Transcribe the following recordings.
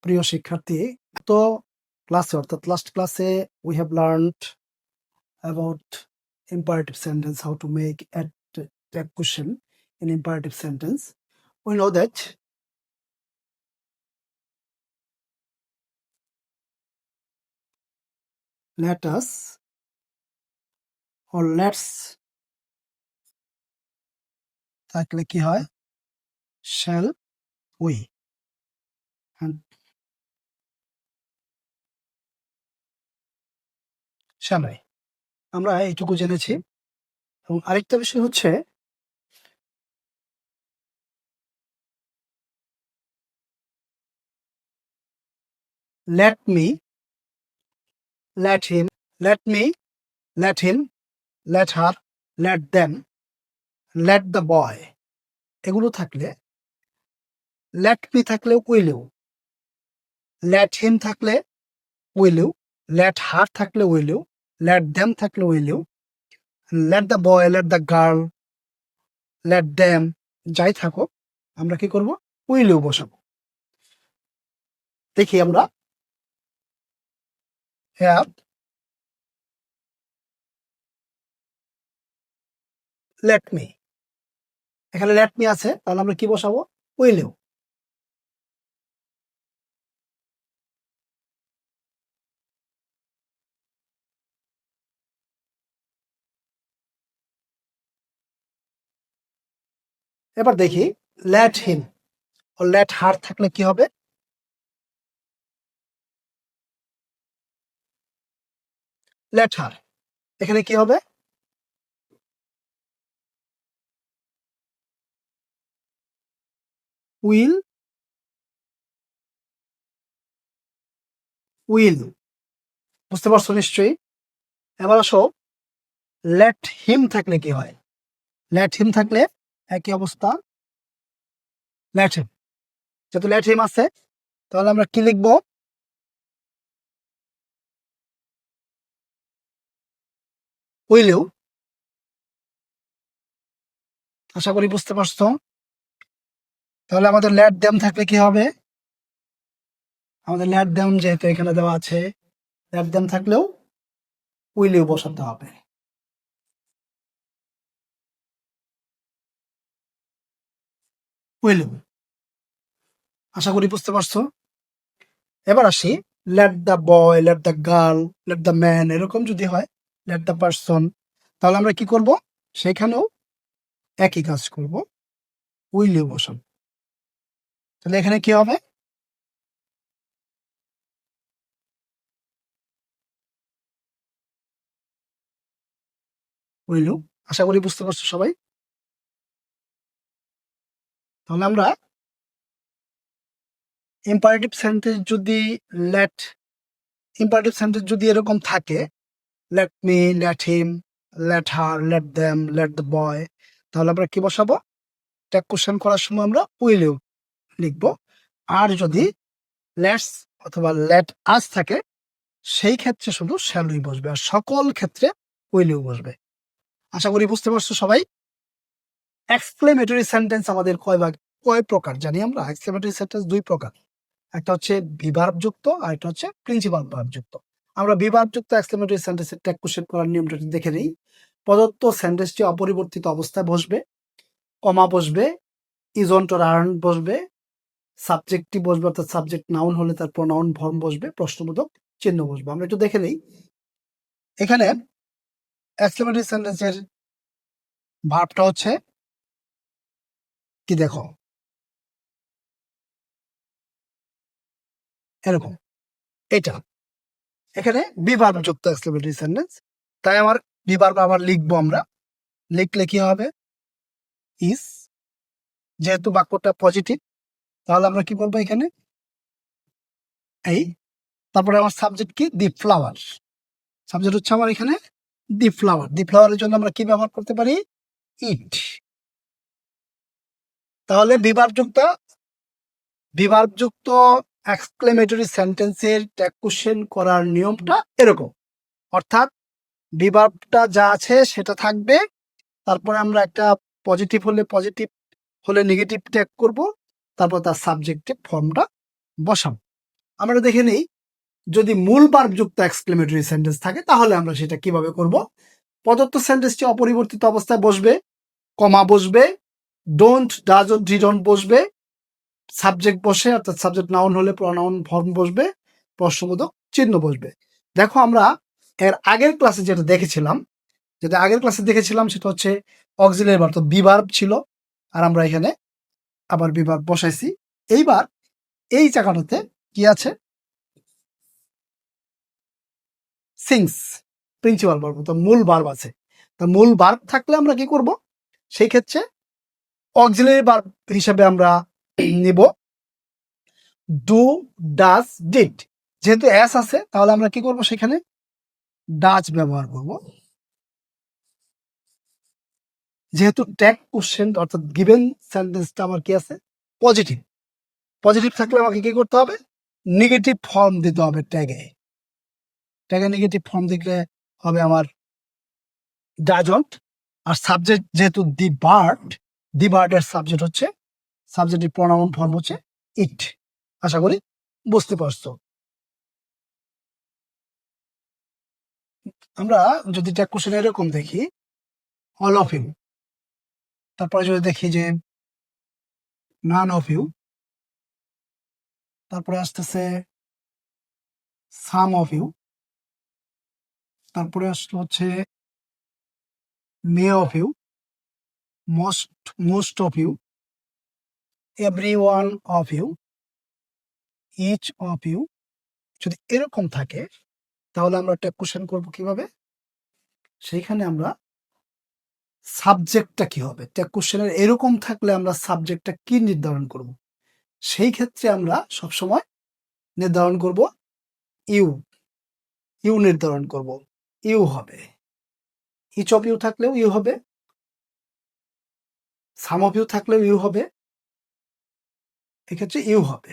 প্রিয় শিক্ষার্থী, তো ক্লাসে অর্থাৎ লাস্ট ক্লাসে we have learned about imperative sentence, how to make a tag question in imperative sentence. We know that let us or let's থাকলে কি হয়, shall we, and shall I, আমরা এইটুকু জেনেছি। এবং আরেকটা বিষয় হচ্ছে let me, let him, let me, let him, let her, let them, let the boy, এগুলো থাকলে let me থাকলেও উইলেও, let him থাকলে উইলেও, let her থাকলে উইলেও, let them থাকলে উইলেও, let the boy, let the girl, let them, যাই থাকুক আমরা কি করব, উইলেও বসাবো। দেখি আমরা have, let me, এখানে let me আছে, তাহলে আমরা কি বসাবো, উইলেও। এবার দেখি let him ও let her থাকলে কি হবে, let her, এখানে কি হবে, will, will, বুঝতে পারছো নিশ্চয়ই। এবার আসো let him থাকলে কি হয়, let him থাকলে একই অবস্থা, let him, যেহেতু let him আছে তাহলে আমরা কি লিখবো, উইলেও। আশা করি বুঝতে পারছো। তাহলে আমাদের let them থাকলে কি হবে, আমাদের let them যেহেতু এখানে দেওয়া আছে, let them থাকলেও উইলেও বসাতে হবে। উইলেও, আশা করি বুঝতে পারছো। এবার আসি let the boy, let the girl, let the man, এরকম যদি হয় let the person, তাহলে আমরা কি করব, সেখানেও একই কাজ করব, উইলেও বসাবো। তাহলে এখানে কি হবে, উইলেও। আশা করি বুঝতে পারছো সবাই। তাহলে আমরা ইম্পারেটিভ সেন্টেন্স যদি let, ইম্পারেটিভ সেন্টেন্স যদি এরকম থাকে let me, let him, let her, let them, let the boy, তাহলে আমরা কি বসাবো, ট্যাগ কোশ্চেন করার সময় আমরা উইলেও লিখবো। আর যদি লেটস অথবা let us থাকে সেই ক্ষেত্রে শুধু shall we বসবে, আর সকল ক্ষেত্রে উইলেও বসবে। আশা করি বুঝতে পারছো সবাই। এক্সক্লেমেটরি সেন্টেন্স আমাদের কয় প্রকার জানি আমরা, এক্সক্লেমেটরি সেন্টেন্স দুই প্রকার, একটা হচ্ছে বিভার্ব যুক্ত আর একটা হচ্ছে প্রিন্সিপাল ভার্ব যুক্ত। আমরা বিভার্ব যুক্ত এক্সক্লেমেটরি সেন্টেন্সের ট্যাগ কোশ্চেন করার নিয়মটা দেখে নেই। প্রদত্ত সেন্টেন্সটি অপরিবর্তিত অবস্থায় বসবে, কমা বসবে, ইজ অন টু আর্ন বসবে, সাবজেক্টটি বসবে, অর্থাৎ সাবজেক্ট নাউন হলে তার প্রোনাউন ফর্ম বসবে, প্রশ্নবোধক চিহ্ন বসবে। আমরা একটু দেখে নেই। এখানে এক্সক্লেমেটরি সেন্টেন্সের ভার্বটা হচ্ছে কি, দেখো এরকম, এটা এখানে বিভার্ব যুক্ত এক্সক্লেমেটরি সেন্টেন্স, তাই আমার বিভার্ব আবার লিখবো, আমরা লিখলে কি হবে, ইজ, যেহেতু বাক্যটা পজিটিভ তাহলে আমরা কি বলবো এখানে এই, তারপরে আমার সাবজেক্ট কি, দি ফ্লাওয়ার, সাবজেক্ট হচ্ছে আমার এখানে দি ফ্লাওয়ার, দি ফ্লাওয়ারের জন্য আমরা কি ব্যবহার করতে পারি, ইট। তাহলে বিভার্বযুক্ত এক্সক্লেমেটরি সেন্টেন্সের ট্যাগ কোশ্চেন করার নিয়মটা এরকম, অর্থাৎ বিভার্বটা যা আছে সেটা থাকবে, তারপরে আমরা একটা পজিটিভ হলে নেগেটিভ ট্যাগ করব, তারপর তার সাবজেক্টিভ ফর্মটা বসাবো। আমরা দেখে নেই, যদি মূল ভার্ব যুক্ত এক্সক্লেমেটরি সেন্টেন্স থাকে তাহলে আমরা সেটা কিভাবে করব। প্রদত্ত সেন্টেন্সটি অপরিবর্তিত অবস্থায় বসবে, কমা বসবে, ডোন্ট, ডাজন্ট, ডিডন্ট বসবে, সাবজেক্ট বসে অর্থাৎ সাবজেক্ট নাউন হলে প্রনাউন ফর্ম বসবে, প্রশ্নবোধক চিহ্ন বসবে। দেখো আমরা এর আগের ক্লাসে যেটা দেখেছিলাম সেটা হচ্ছে অক্সিলারি ভার্ব, তো বি ভার্ব ছিল, আর আমরা এখানে আবার বি ভার্ব বসাইছি। এইবার এই জায়গাটাতে কি আছে, সিংস, প্রিন্সিপাল ভার্ব, তো মূল ভার্ব আছে। তো মূল ভার্ব থাকলে আমরা কি করব, সেই ক্ষেত্রে অক্সিলারি ভার্ব হিসেবে আমরা নিব ডু, ডাজ, ডিড। যেহেতু এস আছে তাহলে আমরা কি করব, সেখানে ডাজ ব্যবহার করব। যেহেতু ট্যাগ কোশ্চেন অর্থাৎ গিভেন সেন্টেন্সটা আমার কি আছে, পজিটিভ। পজিটিভ থাকলে আমাকে কি করতে হবে, নেগেটিভ ফর্ম দিতে হবে ট্যাগে। নেগেটিভ ফর্ম দিলে হবে আমার ডাজন্ট। আর সাবজেক্ট যেহেতু দি বার্ডের সাবজেক্ট হচ্ছে, সাবজেক্টের প্রোনাউন ফর্ম হচ্ছে ইট। আশা করি বুঝতে পারছো। আমরা যদি ট্যাগ কোশ্চেন এরকম দেখি, অল অফ ইউ, তারপরে যদি দেখি যে নান অফ ইউ, তারপরে আসতেছে সাম অফ ইউ, তারপরে আসলো হচ্ছে many of you, most of you, every one of you, each of you. যদি এরকম থাকে তাহলে আমরা ট্যাগ কোশ্চেন করবো কিভাবে, সেইখানে আমরা সাবজেক্টটা কি হবে, ট্যাগ কোশ্চেনের এরকম থাকলে আমরা সাবজেক্টটা কি নির্ধারণ করব, সেই ক্ষেত্রে আমরা সবসময় নির্ধারণ করব ইউ, নির্ধারণ করব, ইউ হবে। ইচ অফ ইউ থাকলেও ইউ হবে, সাম অফ ইউ থাকলেও ইউ হবে, এক্ষেত্রে ইউ হবে।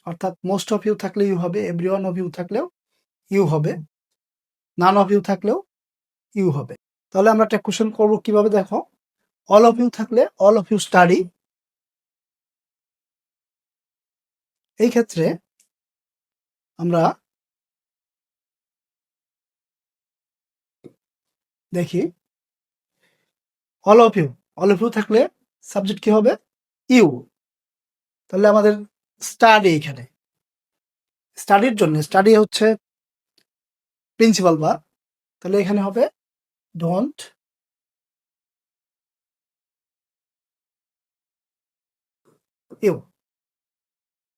অর্থাৎ মোস্ট অফ ইউ থাকলে ইউ হবে, এভরি ওয়ান অফ ইউ থাকলেও ইউ হবে, নান অফ ইউ থাকলেও ইউ হবে। তাহলে আমরা ট্যাগ কোশ্চেন করবো কিভাবে, দেখো অল অফ ইউ থাকলে অল অফ ইউ স্টাডি। এই ক্ষেত্রে আমরা দেখি অল অফ ইউ থাকলে সাবজেক্ট কি হবে, ইউ। তাহলে আমাদের স্টাডি, এখানে স্টাডির জন্য স্টাডি হচ্ছে প্রিন্সিপাল ভার্ব, তাহলে এখানে হবে ডোন্ট, ইউ।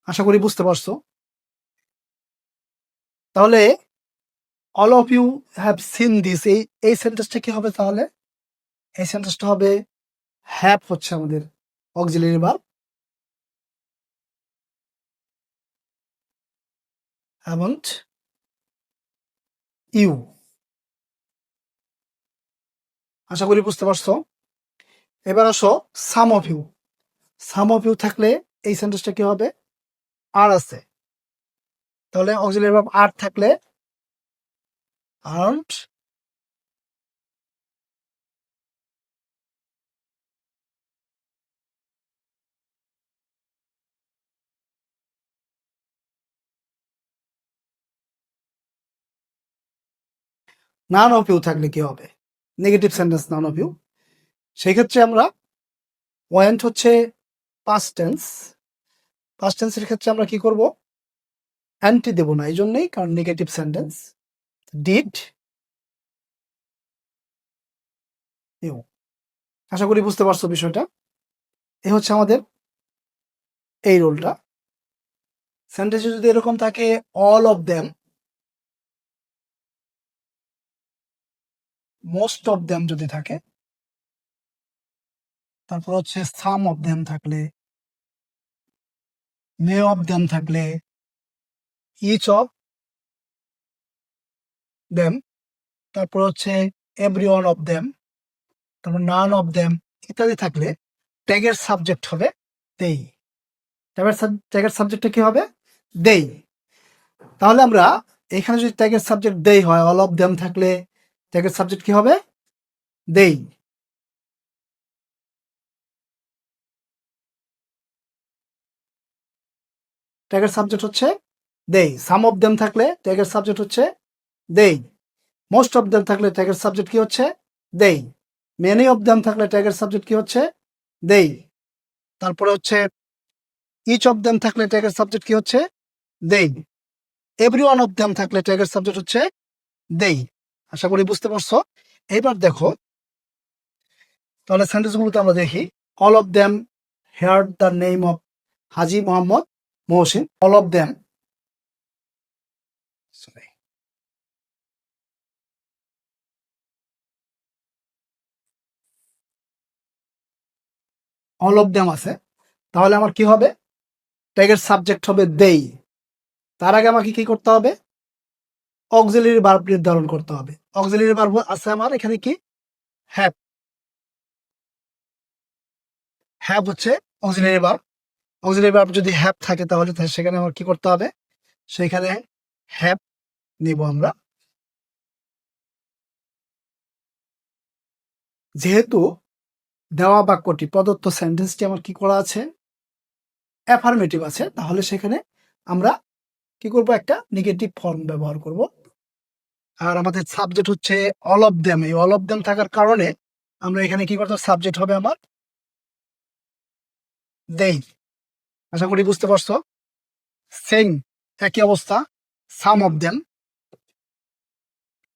আশা করি বুঝতে পারছো। তাহলে all of you have seen this, এই সেন্টেন্সটা কি হবে, তাহলে এই সেন্টেন্সটা হবে হ্যাভ হচ্ছে আমাদের অক্সিলারি ভার্ব, হ্যাভন্ট ইউ। আশা করি বুঝতে পারছো। এবার আসো some of you. Some of you থাকলে এই সেন্টেন্সটা কি হবে, আর আছে, তাহলে অক্সিলারি ভার্ব আর থাকলে আর্নড, নান অফ ইউ থাকলে কি হবে, negative sentence none of you. সেই ক্ষেত্রে আমরা ওয়েন্ট হচ্ছে পাস্ট টেন্স, পাস্ট টেন্সের ক্ষেত্রে আমরা কি করব, অ্যান্টি দেব না, এই জন্যই, কারণ নেগেটিভ সেন্টেন্স। Did you. আশা করি বুঝতে পারছো বিষয়টা। এ হচ্ছে আমাদের এই রোলটা। সেন্টেন্সে যদি এরকম থাকে all of them, most of them যদি থাকে, তারপর হচ্ছে সাম অফ দেম থাকলে, মে অফ দেম থাকলে, ইচ অফ দেম, তারপর হচ্ছে এভরি ওয়ান অফ দেম, তারপর নান অফ দেম ইত্যাদি থাকলে ট্যাগের সাবজেক্ট হবে দেই। ট্যাগের সাবজেক্টটা কি হবে, দেই। তাহলে আমরা এখানে যদি ট্যাগের সাবজেক্ট দেই হয়, অল অফ দেম থাকলে ট্যাগের সাবজেক্ট কি হবে, দেই। ট্যাগের সাবজেক্ট হচ্ছে দেই। সাম অফ দেম থাকলে ট্যাগের সাবজেক্ট হচ্ছে দেই। মোস্ট অফ দেম থাকলে ট্যাগের সাবজেক্ট কি হচ্ছে দেই। মেনি অফ দেম থাকলে ট্যাগের সাবজেক্ট কি হচ্ছে দেই। তারপরে হচ্ছে ইচ অফ দেম থাকলে ট্যাগের সাবজেক্ট কি হচ্ছে দেই। এভরি ওয়ান অফ দেম থাকলে ট্যাগের সাবজেক্ট হচ্ছে দেই। আশা করি বুঝতে পারছো। এইবার দেখো তাহলে সেন্টেন্সগুলোতে আমরা দেখি। All of them heard the name of Haji Mohammad Mohsin. All of them, sorry, all of them আছে, তাহলে আমার কি হবে ট্যাগের সাবজেক্ট হবে দেই। তার আগে আমাকে কি করতে হবে অক্সিলারি ভার্ব নির্ধারণ করতে হবে। অক্সিলারি ভার্ব আছে আমার এখানে কি হ্যাভ। হ্যাভ হচ্ছে অক্সিলারি ভার্ব। অক্সিলারি ভার্ব যদি হ্যাভ থাকে তাহলে সেখানে আমার কি করতে হবে সেখানে হ্যাভ নিব আমরা। যেহেতু দেওয়া বাক্যটি প্রদত্ত সেন্টেন্সটি আমার কি করা আছে অ্যাফার্মেটিভ আছে, তাহলে সেখানে আমরা কি করব একটা নেগেটিভ ফর্ম ব্যবহার করব। আর আমাদের সাবজেক্ট হচ্ছে অল অফ দেম। এই অল অফ দেম থাকার কারণে আমরা এখানে কি করতে সাবজেক্ট হবে আমার দেই। আশা করি বুঝতে পারছো। সেম একই অবস্থা সাম অফ দেম,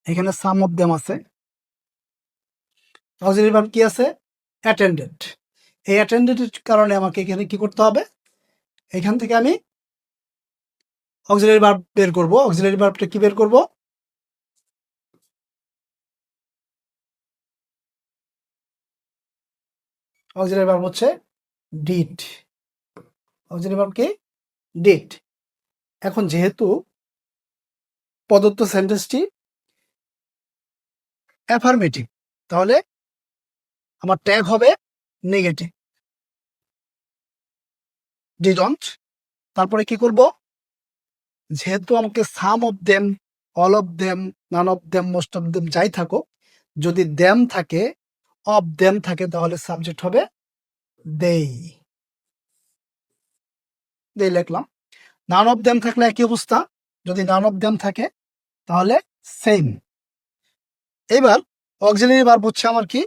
এখানে সাম অফ দেম আছে। অক্সিলারি ভার্ব কি আছে অ্যাটেন্ডেড। এই অ্যাটেন্ডেডের কারণে আমাকে এখানে কি করতে হবে এখান থেকে আমি অক্সিলারি ভার্ব বের করব। অক্সিলারি ভার্বটা কি বের করব অক্সিলারি ভার্ব হচ্ছে ডিড। অক্সিলারি ভার্ব কি ডিড। এখন যেহেতু প্রদত্ত সেন্টেন্সটি অ্যাফার্মেটিভ, তাহলে আমার ট্যাগ হবে নেগেটিভ ডিডন্ট। তারপরে কি করব যেহেতু আমাকে some of them, all of them, none of them, most of them যাই থাকুক, যদি দেম থাকে অফ দেম থাকে তাহলে সাবজেক্ট হবে দেই। দেই লিখলাম। নান অফ দেম থাকলে একই অবস্থা, যদি নান অফ দেম থাকে তাহলে সেম। এবার অক্সিলারি ভার্ব হচ্ছে আমার কি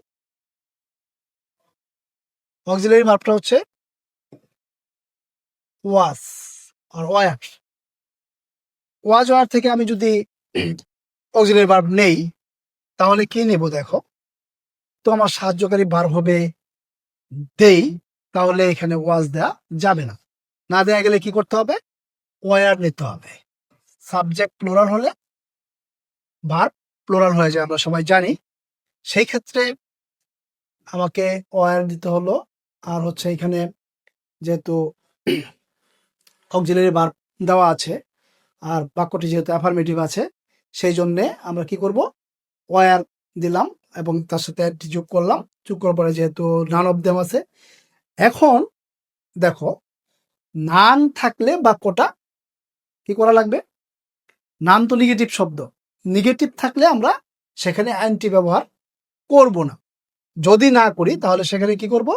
অক্সিলারি ভার্বটা হচ্ছে ওয়াজ আর ওয়ার। ওয়াজ ওয়ার থেকে আমি যদি অক্সিলারি ভার্ব নেই তাহলে কি নেব দেখো তো আমার সাহায্যকারী ভার্ব হবে দেই। তাহলে এখানে ওয়াজ দেয়া যাবে না। না দেয়া গেলে কি করতে হবে ওয়ার নিতে হবে। সাবজেক্ট প্লুরাল হলে ভার্ব প্লুরাল হয়ে যায় আমরা সবাই জানি। সেই ক্ষেত্রে আমাকে ওয়ার দিতে হলো। আর হচ্ছে এখানে যেহেতু অক্সিলারি ভার্ব দেওয়া আছে আর বাক্যটি যেহেতু অ্যাফার্মেটিভ আছে সেই জন্যে আমরা কি করব ওয়ার দিলাম এবং তার সাথে যোগ করলাম। যোগ করার পরে যেহেতু নান অফ দেম আছে, এখন দেখো নান থাকলে বাক্যটা কি করা লাগবে নান তো নেগেটিভ শব্দ, নেগেটিভ থাকলে আমরা সেখানে অ্যান্টি ব্যবহার করব না। যদি না করি তাহলে সেখানে কি করব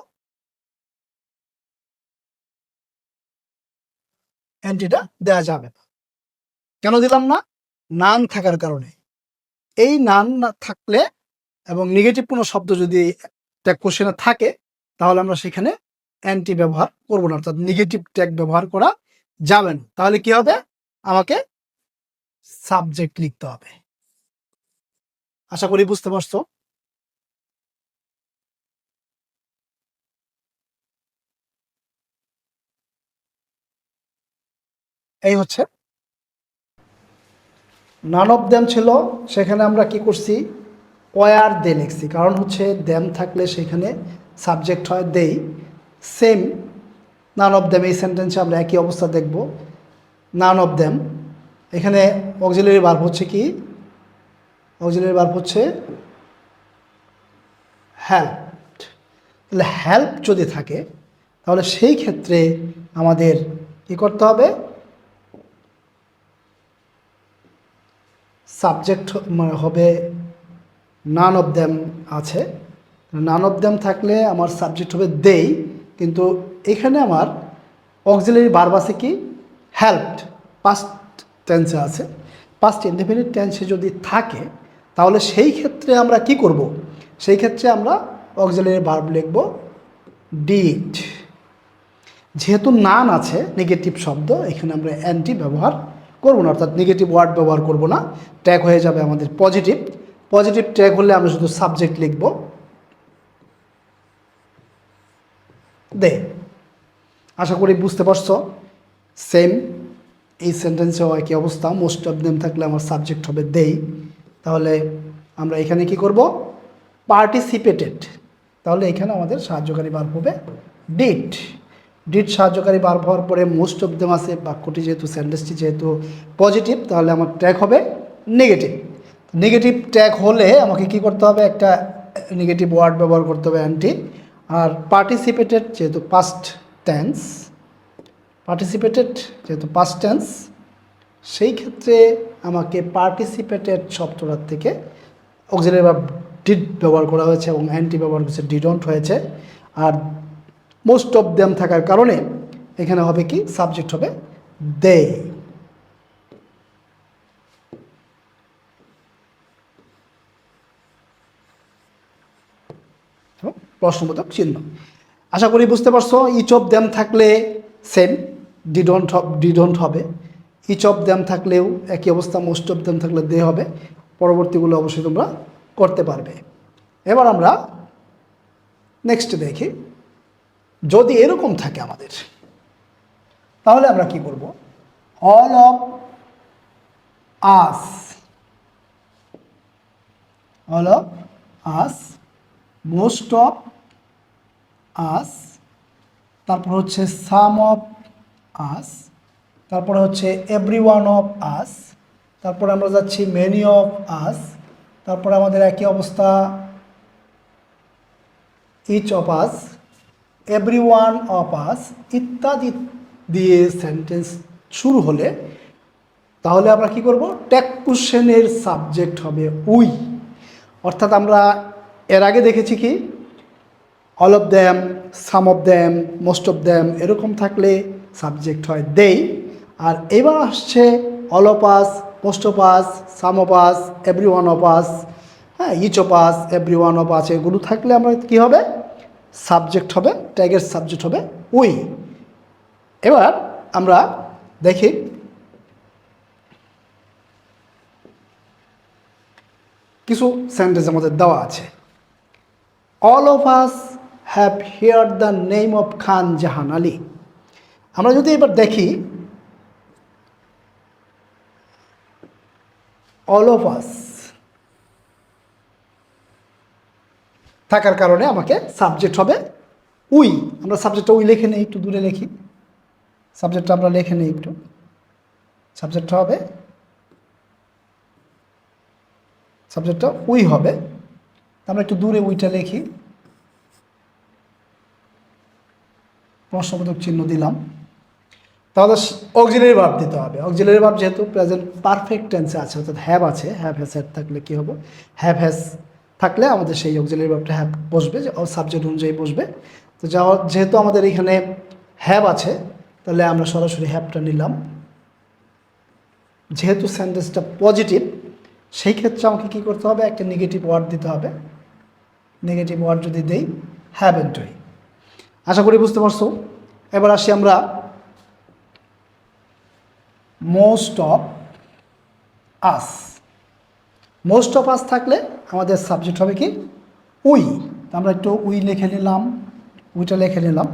অ্যান্টিটা দেওয়া যাবে না। কেন দিলাম না নান থাকার কারণে। এই নান না থাকলে এবং নেগেটিভ কোনো শব্দ যদি ট্যাগ কোশ্চেনে থাকে তাহলে আমরা সেখানে অ্যান্টি ব্যবহার করব না, অর্থাৎ নেগেটিভ ট্যাগ ব্যবহার করা যাবে না। তাহলে কি হবে আমাকে সাবজেক্ট লিখতে হবে। আশা করি বুঝতে পারছো। এই হচ্ছে নান অফ দেম ছিল, সেখানে আমরা কি করছি ওয়ার দে লিখছি, কারণ হচ্ছে দেম থাকলে সেখানে সাবজেক্ট হয় দেই। সেম নান অফ দেম এই সেন্টেন্সে আমরা একই অবস্থা দেখব। নান অফ দেম এখানে অক্সিলারি ভার্ব হচ্ছে কি অক্সিলারি ভার্ব হচ্ছে হেল্প। তাহলে হেল্প যদি থাকে তাহলে সেই ক্ষেত্রে আমাদের কি করতে হবে সাবজেক্ট হবে নান অফ দেম আছে। নান অফ দেম থাকলে আমার সাবজেক্ট হবে দেই, কিন্তু এখানে আমার অক্সিলারি ভার্ব আছে কি হেল্পড, পাস্ট টেন্সে আছে, পাস্ট ইনডেফিনিট টেন্সে যদি থাকে তাহলে সেই ক্ষেত্রে আমরা কি করব? সেই ক্ষেত্রে আমরা অক্সিলারি ভার্ব লিখব ডিড। যেহেতু নান আছে নেগেটিভ শব্দ, এখানে আমরা অ্যান্টি ব্যবহার করব না, অর্থাৎ নেগেটিভ ওয়ার্ড ব্যবহার করব না। ট্যাগ হয়ে যাবে আমাদের পজিটিভ। পজিটিভ ট্যাগ হলে আমরা শুধু সাবজেক্ট লিখব দে। আশা করি বুঝতে পারছো। সেম এই সেন্টেন্সেও একই অবস্থা, মোস্ট অফ দেম থাকলে আমার সাবজেক্ট হবে দেই। তাহলে আমরা এখানে কি করব? পার্টিসিপেটেড, তাহলে এখানে আমাদের সাহায্যকারী ভার্ব হবে ডিড। ডিড সাহায্যকারী ভার্ব হওয়ার পরে মোস্ট অফ দেম আছে, বাক্যটি যেহেতু সেন্টেন্সটি যেহেতু পজিটিভ, তাহলে আমার ট্যাগ হবে নেগেটিভ। নেগেটিভ ট্যাগ হলে আমাকে কি করতে হবে? একটা নেগেটিভ ওয়ার্ড ব্যবহার করতে হবে অ্যান্টি। আর পার্টিসিপেটেড যেহেতু পাস্ট টেন্স, পার্টিসিপেটেড যেহেতু পাস্ট টেন্স, সেই ক্ষেত্রে আমাকে পার্টিসিপেটেড শব্দটার থেকে অক্সিলারি ভার্ব ডিড ব্যবহার করা হয়েছে এবং অ্যান্টি ব্যবহার করেছে ডিডন্ট হয়েছে। আর মোস্ট অফ দেম থাকার কারণে এখানে হবে কি? সাবজেক্ট হবে দে। প্রশ্নবোধক চিহ্ন। আশা করি বুঝতে পারছো। ইচ অফ দেম থাকলে সেম ডিডন্ট হবে, ইচ অফ দেম থাকলেও একই অবস্থা, মোস্ট অফ দেম থাকলে দে হবে। পরবর্তীগুলো অবশ্যই তোমরা করতে পারবে। এবার আমরা নেক্সট দেখি, যদি এরকম থাকে আমাদের, তাহলে আমরা কি করব? All of us, all of us, most of আস, তারপর হচ্ছে সাম অফ আস, তারপরে হচ্ছে এভরি ওয়ান অফ আস, তারপরে আমরা যাচ্ছি মেনি অফ আস, তারপরে আমাদের একই অবস্থা each of us, every one of us ইত্যাদি দিয়ে সেন্টেন্স শুরু হলে তাহলে আমরা কি করব? ট্যাগ কোশ্চেনের সাবজেক্ট হবে উই। অর্থাৎ আমরা এর আগে দেখেছি কি? All of them, some of them, most of them এরকম থাকলে সাবজেক্ট হয় দেই। আর এবার আসছে all of us, most of us, some of us, every one of us, হ্যাঁ, each of us, every one of us, এগুলো থাকলে আমরা কী হবে? সাবজেক্ট হবে, ট্যাগের সাবজেক্ট হবে উই। এবার আমরা দেখি কিছু সেন্টেন্স আমাদের দেওয়া আছে। All of us have heard the name of Khan Jahan Ali. আমরা যদি এবার দেখি অল অফ আস থাকার কারণে আমাকে সাবজেক্ট হবে উই। আমরা সাবজেক্টটা উই লিখে নেই, একটু দূরে লিখি, সাবজেক্টটা আমরা লিখে নেই একটু, সাবজেক্টটা হবে, সাবজেক্টটা উই হবে। আমরা একটু দূরে উইটা লিখি, প্রশ্নবোধক চিহ্ন দিলাম। তাহলে অক্সিলারি ভার্ব দিতে হবে। অক্সিলারি ভার্ব যেহেতু প্রেজেন্ট পারফেক্ট টেন্সে আছে, অর্থাৎ হ্যাভ আছে, হ্যাভ হ্যাজ থাকলে কী হবে? হ্যাভ হ্যাজ থাকলে আমাদের সেই অক্সিলারি ভার্বটা হ্যাভ বসবে, সাবজেক্ট অনুযায়ী বসবে। তো যেহেতু আমাদের এখানে হ্যাভ আছে, তাহলে আমরা সরাসরি হ্যাভটা নিলাম। যেহেতু সেন্টেন্সটা পজিটিভ, সেই ক্ষেত্রে আমাকে কী করতে হবে? একটা নেগেটিভ ওয়ার্ড দিতে হবে। নেগেটিভ ওয়ার্ড যদি দেই, হ্যাভেন্ট হই। আশা করি বুঝতে পারছো। এবার আসি আমরা most of us. Most of আস থাকলে আমাদের সাবজেক্ট হবে কি? উই। আমরা একটু উই লিখে নিলাম, উইটা লিখে নিলাম।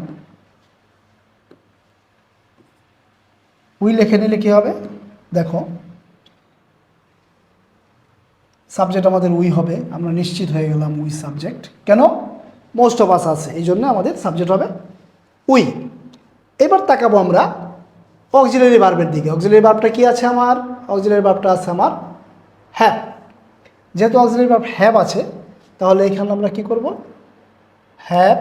উই লিখে নিলে কী হবে? দেখো, সাবজেক্ট আমাদের উই হবে, আমরা নিশ্চিত হয়ে গেলাম উই সাবজেক্ট। কেন? মোস্ট অফ আস আছে, এই জন্য আমাদের সাবজেক্ট হবে উই। এবার তাকাবো আমরা অক্সিলারি ভার্বের দিকে। অক্সিলারি ভার্বটা কি আছে আমার? অক্সিলারি ভার্বটা আছে আমার হ্যাভ। যেহেতু অক্সিলারি ভার্ব হ্যাভ আছে, তাহলে এখানে আমরা কি করব? হ্যাভ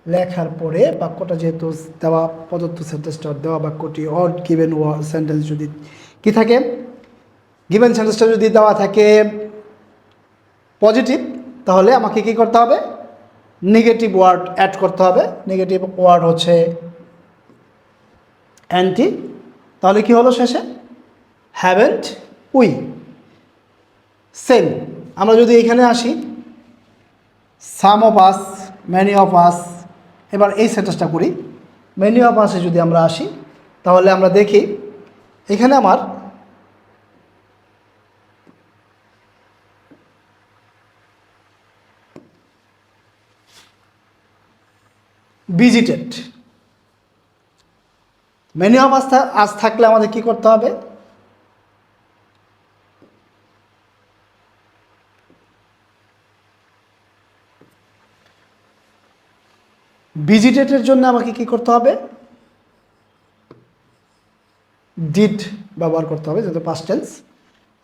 লেখার পরে বাক্যটা যেহেতু দেওয়া প্রদত্ত সেন্টেন্সটা দেওয়া বাক্যটি অর গিভেন সেন্টেন্স যদি কি থাকে, গিভেন সেন্টেন্সটা যদি দেওয়া থাকে পজিটিভ, তাহলে আমাকে কি করতে হবে? নেগেটিভ ওয়ার্ড অ্যাড করতে হবে। নেগেটিভ ওয়ার্ড হচ্ছে অ্যান্টি। তাহলে কি হলো শেষে? Haven't we. সেম আমরা যদি এখানে আসি, some of us, many of us, এবার এই সেন্টেন্সটা করি। মেনি অফ আসে যদি আমরা আসি, তাহলে আমরা দেখি এখানে আমার ভিজিটেড। মেনি অফ আস থাকলে আমাদের কি করতে হবে? ভিজিটেডের জন্য আমাকে কি করতে হবে? ডিড ব্যবহার করতে হবে, যেহেতু পাস্ট টেন্স।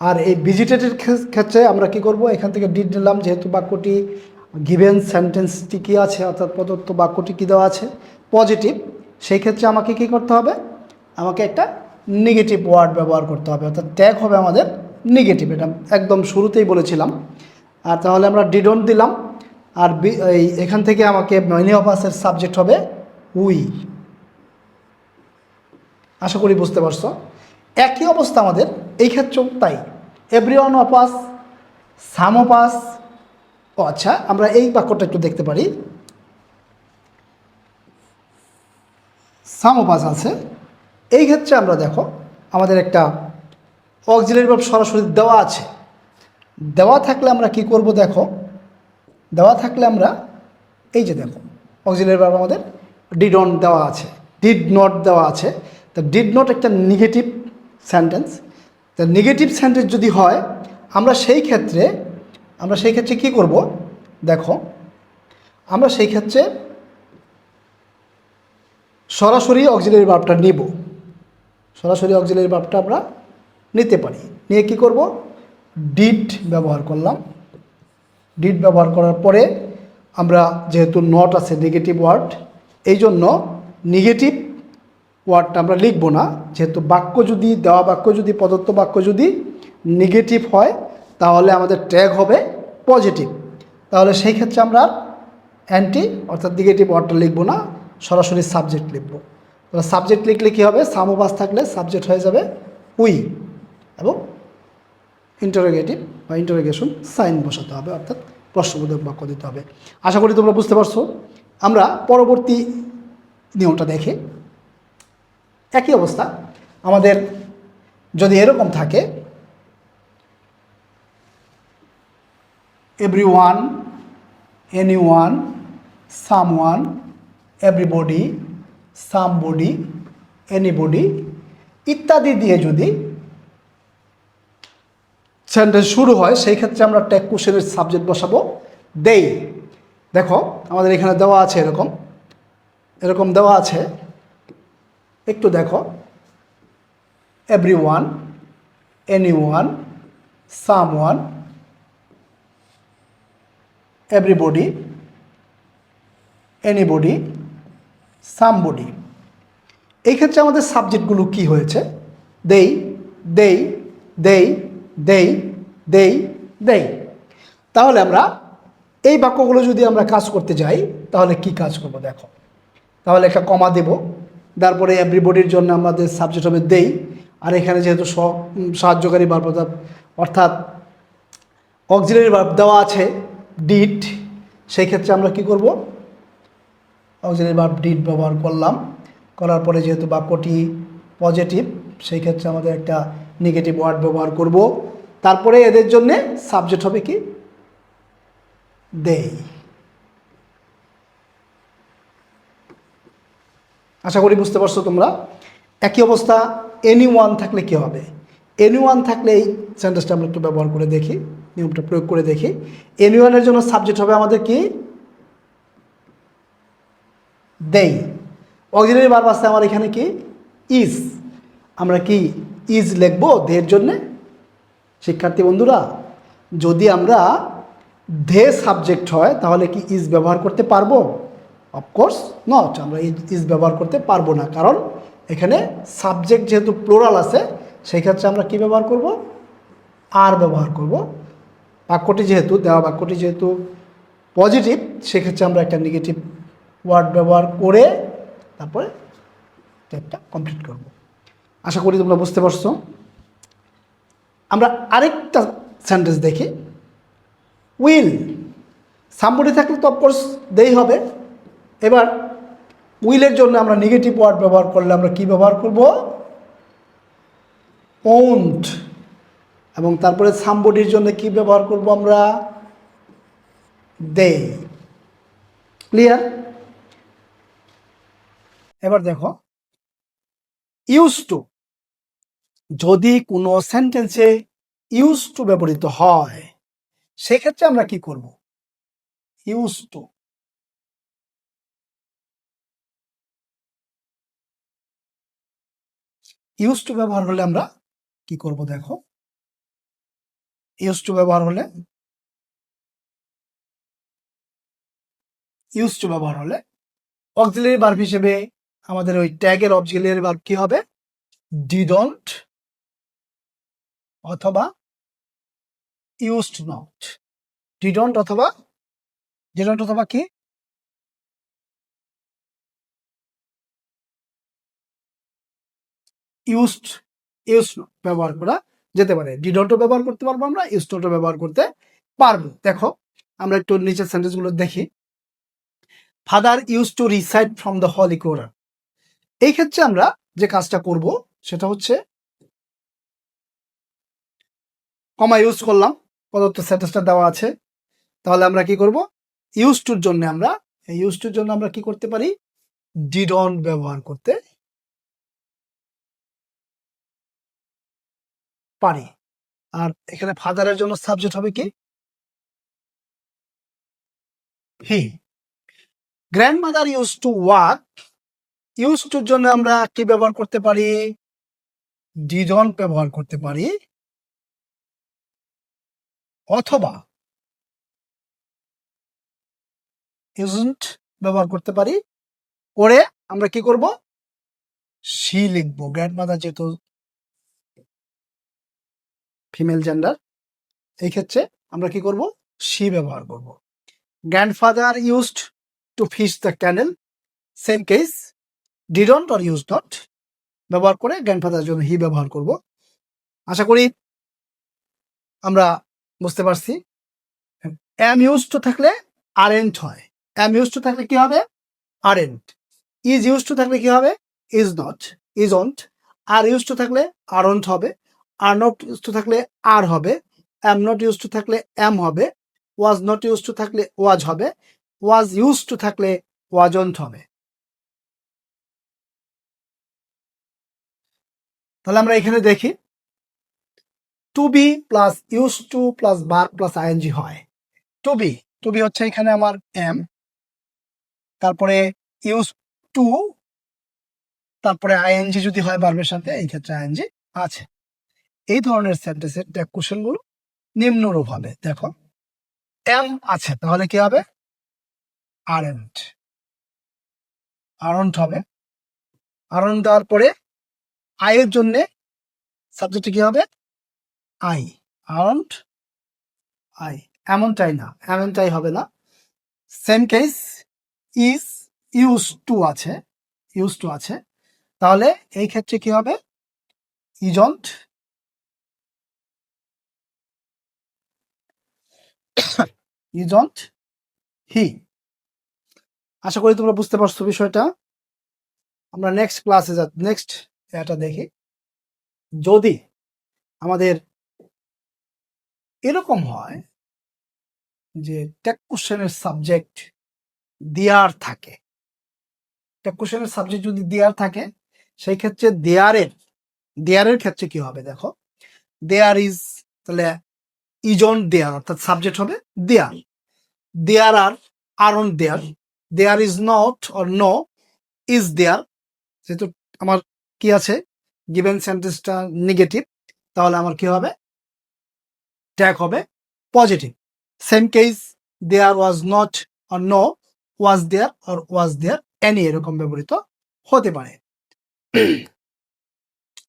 আর এই ভিজিটেডের ক্ষেত্রে আমরা কি করব? এখান থেকে ডিড নিলাম, যেহেতু বাক্যটি গিভেন সেন্টেন্সটি কী আছে, অর্থাৎ প্রদত্ত বাক্যটি কী দেওয়া আছে? পজিটিভ। সেই ক্ষেত্রে আমাকে কি করতে হবে? আমাকে একটা নেগেটিভ ওয়ার্ড ব্যবহার করতে হবে, অর্থাৎ ট্যাগ হবে আমাদের নেগেটিভ। এটা একদম শুরুতেই বলেছিলাম। আর তাহলে আমরা ডিডন্ট দিলাম। আর এখান থেকে আমাকে মেনি অফ আসের সাবজেক্ট হবে উই। আশা করি বুঝতে পারছো। একই অবস্থা আমাদের এই ক্ষেত্রেও তাই। Everyone of us, some of us. ও আচ্ছা, আমরা এই বাক্যটা একটু দেখতে পারি। সাম অফ আস আছে, এই ক্ষেত্রে আমরা দেখো আমাদের একটা অক্সিলারি ভার্ব সরাসরি দেওয়া আছে। দেওয়া থাকলে আমরা কি করব? দেখো, দেওয়া থাকলে আমরা এই যে দেখো অক্সিলারি ভার্ব আমাদের ডিড অন দেওয়া আছে, ডিড নট দেওয়া আছে। তা ডিড নট একটা নেগেটিভ সেন্টেন্স। তা নেগেটিভ সেন্টেন্স যদি হয়, আমরা সেই ক্ষেত্রে কি করব? দেখো, আমরা সেই ক্ষেত্রে সরাসরি অক্সিলারি ভার্বটা নিব। সরাসরি অক্সিলারি ভার্বটা আমরা নিতে পারি। নিয়ে কি করব? ডিড ব্যবহার করলাম। ডিড ব্যবহার করার পরে আমরা যেহেতু নট আছে নেগেটিভ ওয়ার্ড, এই জন্য নেগেটিভ ওয়ার্ডটা আমরা লিখব না। যেহেতু বাক্য যদি দেওয়া বাক্য যদি প্রদত্ত বাক্য যদি নেগেটিভ হয়, তাহলে আমাদের ট্যাগ হবে পজিটিভ। তাহলে সেই ক্ষেত্রে আমরা অ্যান্টি অর্থাৎ নেগেটিভ ওয়ার্ডটা লিখব না, সরাসরি সাবজেক্ট লিখব। তাহলে সাবজেক্ট লিখলে কী হবে? সাম অফ আস থাকলে সাবজেক্ট হয়ে যাবে উই, এবং ইন্টারোগেটিভ বা ইন্টারোগেশন সাইন বসাতে হবে, অর্থাৎ প্রশ্নবোধক বাক্য দিতে হবে। আশা করি তোমরা বুঝতে পারছো। আমরা পরবর্তী নিয়মটা দেখি। একই অবস্থা আমাদের যদি এরকম থাকে, everyone, anyone, someone, everybody, somebody, anybody ইত্যাদি দিয়ে যদি সেন্টেন্স শুরু হয়, সেই ক্ষেত্রে আমরা ট্যাগ কোশ্চেনের সাবজেক্ট বসাবো দেই। দেখো আমাদের এখানে দেওয়া আছে, এরকম দেওয়া আছে, একটু দেখো। Everyone, anyone, someone, everybody, anybody, somebody. এই ক্ষেত্রে আমাদের সাবজেক্টগুলো কি হয়েছে? দেই, দেই, দেই, দেই, দেই, দেই। তাহলে আমরা এই বাক্যগুলো যদি আমরা কাজ করতে যাই, তাহলে কি কাজ করব? দেখো, তাহলে একটা কমা দেব, তারপরে এভরিবডির জন্য আমাদের সাবজেক্ট হবে দেই। আর এখানে যেহেতু সাহায্যকারী ভার্ব অর্থাৎ অক্সিলারি ভার্ব দেওয়া আছে ডিড, সেই ক্ষেত্রে আমরা কি করব? অক্সিলারি ভার্ব ডিড ব্যবহার করলাম। করার পরে যেহেতু বাক্যটি পজিটিভ, সেই ক্ষেত্রে আমাদের একটা নেগেটিভ ওয়ার্ড ব্যবহার করব। তারপরে এদের জন্যে সাবজেক্ট হবে কি? দেই। আশা করি বুঝতে পারছো তোমরা। একই অবস্থা এনিওয়ান থাকলে কি হবে? এনিওয়ান থাকলে এই সেন্টেন্সটা আমরা একটু ব্যবহার করে দেখি, নিয়মটা প্রয়োগ করে দেখি। এনিওয়ানের জন্য সাবজেক্ট হবে আমাদের কি? দেই। অক্সিলারি ভার্ব আছে আমার এখানে কি? ইজ। আমরা কি ইজ লিখবো দের জন্যে? শিক্ষার্থী বন্ধুরা, যদি আমরা দে সাবজেক্ট হয়, তাহলে কি ইজ ব্যবহার করতে পারবো? অফকোর্স নট, আমরা ইজ ব্যবহার করতে পারবো না, কারণ এখানে সাবজেক্ট যেহেতু প্লোরাল আছে, সেই ক্ষেত্রে আমরা কি ব্যবহার করব? আর ব্যবহার করব। বাক্যটি যেহেতু দেওয়া বাক্যটি যেহেতু পজিটিভ, সেক্ষেত্রে আমরা একটা নেগেটিভ ওয়ার্ড ব্যবহার করে তারপরে স্টেপটা কমপ্লিট করব। আশা করি তোমরা বুঝতে পারছো। আমরা আরেকটা সেন্টেন্স দেখি, উইল। সামবডি থাকলে তো অফকোর্স দেই হবে। এবার উইলের জন্য আমরা নেগেটিভ ওয়ার্ড ব্যবহার করলে আমরা কি ব্যবহার করব? ওন্ট। এবং তারপরে সামবডির জন্য কি ব্যবহার করব আমরা? দে। ক্লিয়ার? এবার দেখো, ইউজ টু। যদি কোনো সেন্টেন্সে ইউজ টু ব্যবহৃত হয় সেক্ষেত্রে আমরা কি করব? Use to. ইউজ টু ব্যবহার হলে আমরা কি করব দেখো, ইউজ টু ব্যবহার হলে অক্সিলারি ভার্ব হিসেবে আমাদের ওই ট্যাগের অক্সিলারি ভার্ব কি হবে? ডিডন্ট অথবা ইউজড নট। ডিডন্ট অথবা কি? ইউজড ব্যবহার করা যেতে পারে। ডিডন্টও ব্যবহার করতে পারবো আমরা, ইউজড নটও ব্যবহার করতে পারবো। দেখো আমরা একটু নিচের সেন্টেন্সগুলো দেখি। Father use to recite from the holy Quran. এই ক্ষেত্রে আমরা যে কাজটা করব সেটা হচ্ছে কমা ইউজ করলাম, প্রদত্ত সেন্টেন্সটা দেওয়া আছে। তাহলে আমরা কি করব? ইউজ টুর জন্য আমরা কি করতে পারি? ডিডন্ট ব্যবহার করতে পারি। আর এখানে ফাদারের জন্য সাবজেক্ট হবে কি? He. Grandmother use to walk. Use টুর জন্য আমরা কি ব্যবহার করতে পারি? ডিডন্ট ব্যবহার করতে পারি, অথবা ইজন্ট ব্যবহার করতে পারি। করে আমরা কি করব? শি লিখবো। গ্র্যান্ডমাদার যেহেতু ফিমেল জেন্ডার, এই ক্ষেত্রে আমরা কি করব? শি ব্যবহার করব। Grandfather used to fish the canal. Same case, didn't or use not ব্যবহার করে গ্র্যান্ডফাদারের জন্য হি ব্যবহার করব। আশা করি আমরা বুঝতে পারছি। অ্যাম ইউজ টু থাকলে আরেন্ট হয়। অ্যাম ইউজ টু থাকলে কি হবে? আরেন্ট। ইজ ইউজ টু থাকলে কি হবে? Is not, isn't. Are use to থাকলে আরন্ট হবে। আর নট ইউজ টু থাকলে আর হবে। অ্যাম নট ইউজ টু থাকলে অ্যাম হবে। ওয়াজ নট ইউজ টু থাকলে ওয়াজ হবে। ওয়াজ ইউজ টু থাকলে ওয়াজন্ট হবে। তাহলে আমরা এখানে দেখি, to be plus use to plus verb plus ING হয়। টু বি হচ্ছে এখানে আমার এম, তারপরে ইউজ টু, তারপরে আইএনজি যদি হয় ভার্বের সাথে, এই ক্ষেত্রে আইএনজি আছে। এই ধরনের সেন্টেন্সের কোশ্চেন গুলো নিম্নরূপ হবে। দেখো, এম আছে, তাহলে কি হবে? আরেন্ট। আরন্ট হবে। আরন্ট দেওয়ার পরে আই এর জন্য সাবজেক্ট কি হবে? আই। Aren't I. এমনটাই না, এমনটাই হবে না। Same case, is use to আছে, তাহলে এই ক্ষেত্রে কি হবে? ইজন্ট হি। আশা করি তোমরা বুঝতে পারছো বিষয়টা। আমরা নেক্সট ক্লাসে নেক্সট এটা দেখি। যদি আমাদের এরকম হয় যে টেক কোশ্চেনের সাবজেক্ট দেয়ার থাকে, টেক কোশ্চেনের সাবজেক্ট যদি দেয়ার থাকে, সেই ক্ষেত্রে দেয়ারের ক্ষেত্রে কি হবে? দেখো, দেয়ার ইজ, তাহলে ইজন দেয়ার, অর্থাৎ সাবজেক্ট হবে there. There are on there. There is not or no is there. যেহেতু আমার কি আছে, গিভেন সেন্টেন্সটা নেগেটিভ, তাহলে আমার কি হবে? ট্যাগ হবে positive. Same case, there was not or no was there or was there any, এরকম ব্যবহৃত হতে পারে।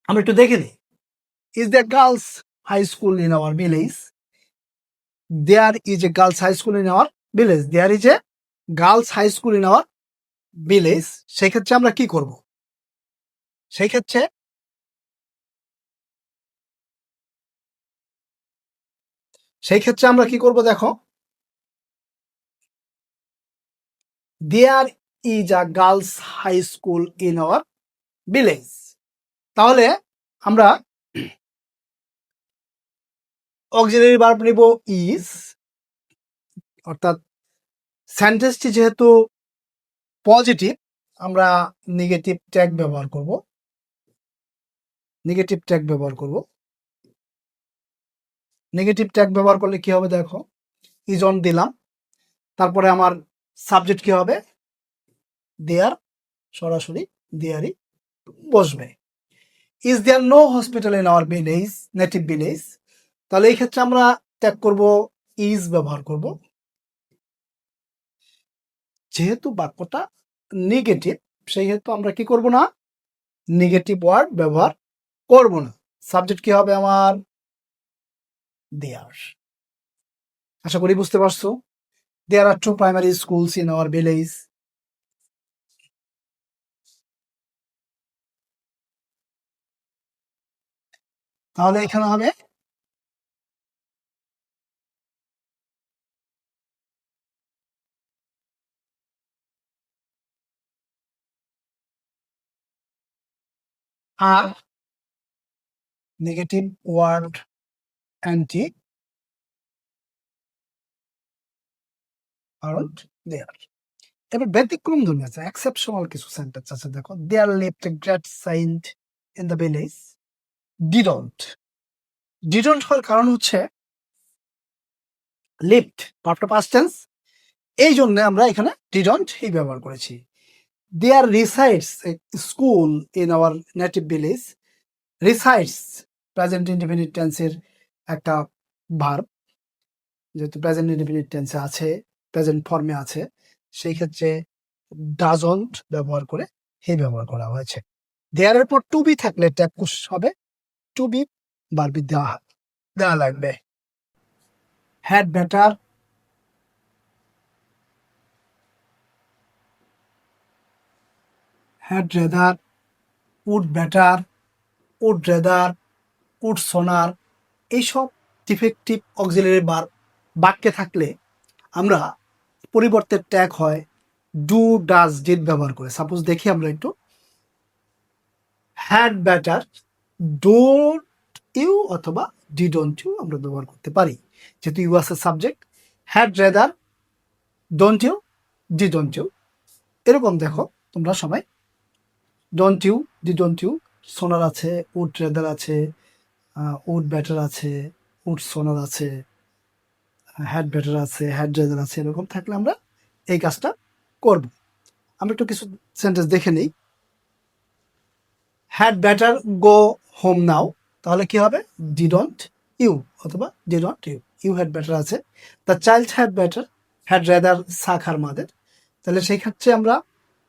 আমরা একটু দেখে নিই। Is the girls high school in our village? There is a girls high school in our village. There is a girls high school in our village. সেই ক্ষেত্রে আমরা কি করব? সেই ক্ষেত্রে সেই ক্ষেত্রে আমরা কি করব দেখো, there is a girls high school in our village. তাহলে আমরা অক্সিলারি ভার্ব নিব ইজ, অর্থাৎ সেন্টেন্সটি যেহেতু পজিটিভ আমরা নেগেটিভ ট্যাগ ব্যবহার করব। নেগেটিভ ট্যাগ ব্যবহার করলে কি হবে দেখো, ইজ অন দিলাম, তারপরে আমার সাবজেক্ট কি হবে, দেয়ার, সরাসরি দেয়ারই বসবে। Is there no hospital in our village, native village. তাহলে এই ক্ষেত্রে আমরা ট্যাগ করব ইজ ব্যবহার করব। যেহেতু বাক্যটা নেগেটিভ সেহেতু আমরা কি করব না, নেগেটিভ ওয়ার্ড ব্যবহার করব না। সাবজেক্ট কি হবে আমার, দেয়ার। আশা করি বুঝতে পারছো। There are 2 primary schools in our village. তাহলে এখানে হবে are negative word anti aren't there. এবার ব্যতিক্রম ধর্মী আছে, এক্সেপশনাল কিছু সেন্টেন্স আছে। দেখো, there lived a great saint in the village. Didn't, didn't হওয়ার কারণ হচ্ছে লিভড ভার্বটা পাস্ট টেন্স, এই জন্য আমরা এখানে ডিডন্ট ই ব্যবহার করেছি। There resides a school in our native village. Resides present indefinite টেন্সের একটা ভার্ব, যেহেতু প্রেজেন্ট ইনডিফিনিট টেন্সে আছে, প্রেজেন্ট ফর্মে আছে, সেই ক্ষেত্রে ডাজন্ট ব্যবহার করে হে ব্যবহার করা হয়েছে। দেয়ারের পর টু বি থাকলে ট্যাগ হবে, টু বি ভার্বি দেওয়া লাগবে। Had better, had rather, would better, would rather, would sooner, এইসব ডিফেক্টিভ অক্সিলারি ভার্ব বাক্যে থাকলে আমরা পরিবর্তে ট্যাগ হয় ডু, ডাজ, ডিড ব্যবহার করে। সাপোজ দেখি আমরা একটু, হ্যাড বেটার, ডোন্ট ইউ অথবা ডিডন্ট ইউ আমরা ব্যবহার করতে পারি, যেহেতু ইউ আছে subject. Had rather, don't you, didn't you. এরকম দেখো তোমরা সবাই, ডোন্ট ইউ, ডিডন্ট ইউ, সোনার আছে, উড রেদার আছে, উড বেটার আছে, উড সোনার আছে, হ্যাড বেটার আছে, হ্যাড রেদার আছে, এরকম থাকলে আমরা এই কাজটা করব। আমরা একটু কিছু সেন্টেন্স দেখে নিই। Had better go home now, তাহলে কি হবে, ডিডন্ট ইউ অথবা didn't you. You had better আছে। The child had better, had rather সাখার মাদের। তাহলে সেই ক্ষেত্রে আমরা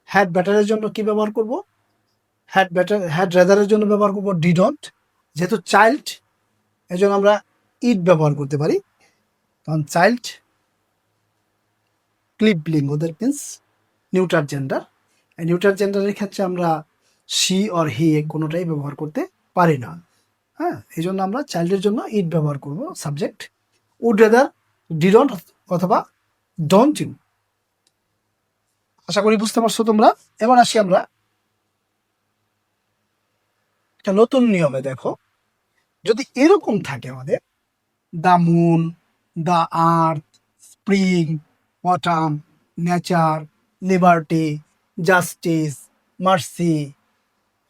হ্যাড বেটারের জন্য কি ব্যবহার করব, হ্যাড বেটার, হ্যাড রেদারের জন্য ব্যবহার করব ডিডন্ট। যেহেতু চাইল্ড এই জন্য আমরা ইট ব্যবহার করতে পারি, কারণ চাইল্ড ক্লিপলিং, ওদের মিন্স নিউটার জেন্ডার। নিউটার জেন্ডারের ক্ষেত্রে আমরা সি অর হি কোনোটাই ব্যবহার করতে পারি না। হ্যাঁ, এই জন্য আমরা চাইল্ডের জন্য ইট ব্যবহার করব সাবজেক্ট। উড রেদার, ডিডন্ট অথবা ডোন্ট ইউ। আশা করি বুঝতে পারছো তোমরা। এবার আসি আমরা একটা নতুন নিয়মে। দেখো, যদি এরকম থাকে আমাদের, the moon, the earth, spring, autumn, nature, liberty, justice, mercy,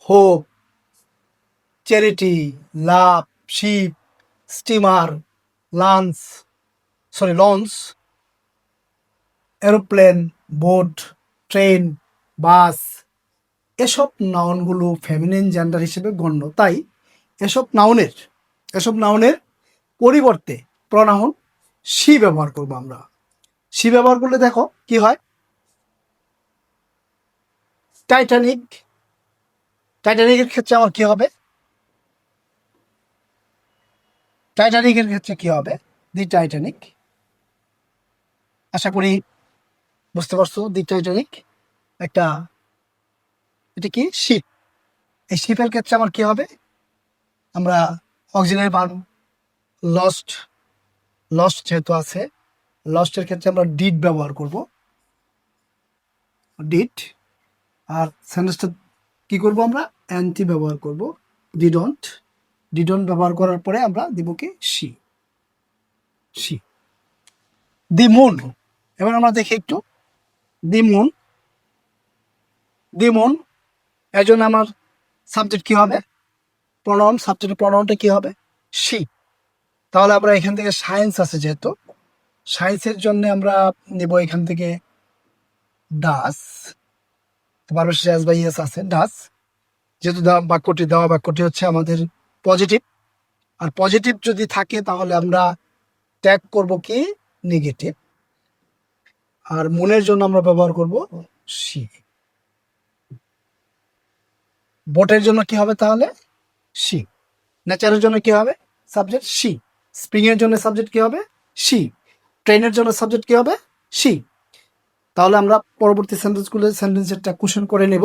hope, charity, love, ship, steamer, launch, aeroplane, boat, train, bus, এসব নাউনগুলো ফেমিনিন জেন্ডার হিসেবে গণ্য। তাই এসব নাউনের পরিবর্তে প্রনাউন সি ব্যবহার করব আমরা। সি ব্যবহার করলে দেখো কি হয়, টাইটানিকের ক্ষেত্রে আমার কি হবে, টাইটানিকের ক্ষেত্রে কি হবে, দি টাইটানিক। আশা করি বুঝতে পারছো। দি টাইটানিক একটা, এটা কি, শিপ। এই শিপের ক্ষেত্রে আমার কি হবে, আমরা অক্সিলারি ভার্ব লস্ট লস্ট যেহেতু আছে, লস্টের ক্ষেত্রে আমরা ডিড ব্যবহার করব, ডিড। আর সেন্টেন্সটা কি করব আমরা, অ্যান্টি ব্যবহার করব, ডিডন্ট। ডিডন্ট ব্যবহার করার পরে আমরা দিব কি, শি, শি। দি মুন, এবার আমরা দেখি একটু, দি মুন, দি মুন, এর জন্য আমার সাবজেক্ট কি হবে, প্রনাউন, সাবজেক্টের প্রনাউনটা কি হবে, শি। তাহলে আমরা এখান থেকে সায়েন্স আছে যেহেতু, সায়েন্সের জন্য আমরা নেব এখান থেকে ডাস, বারবার শেষে এস বা ইয়েস আছে, ডাস। যেহেতু দেওয়া বাক্যটি হচ্ছে আমাদের পজিটিভ, আর পজিটিভ যদি থাকে তাহলে আমরা ট্যাগ করব কি, নেগেটিভ। আর মনের জন্য আমরা ব্যবহার করব সি। বোটের জন্য কি হবে তাহলে, সি। নেচারের জন্য কি হবে, সাবজেক্ট সি। স্প্রিং এর জন্য সাবজেক্ট কি হবে, সি। ট্রেনের জন্য সাবজেক্ট কি হবে, সি। তাহলে আমরা পরবর্তী সেন্টেন্সের একটা কোশ্চেন করে নেব।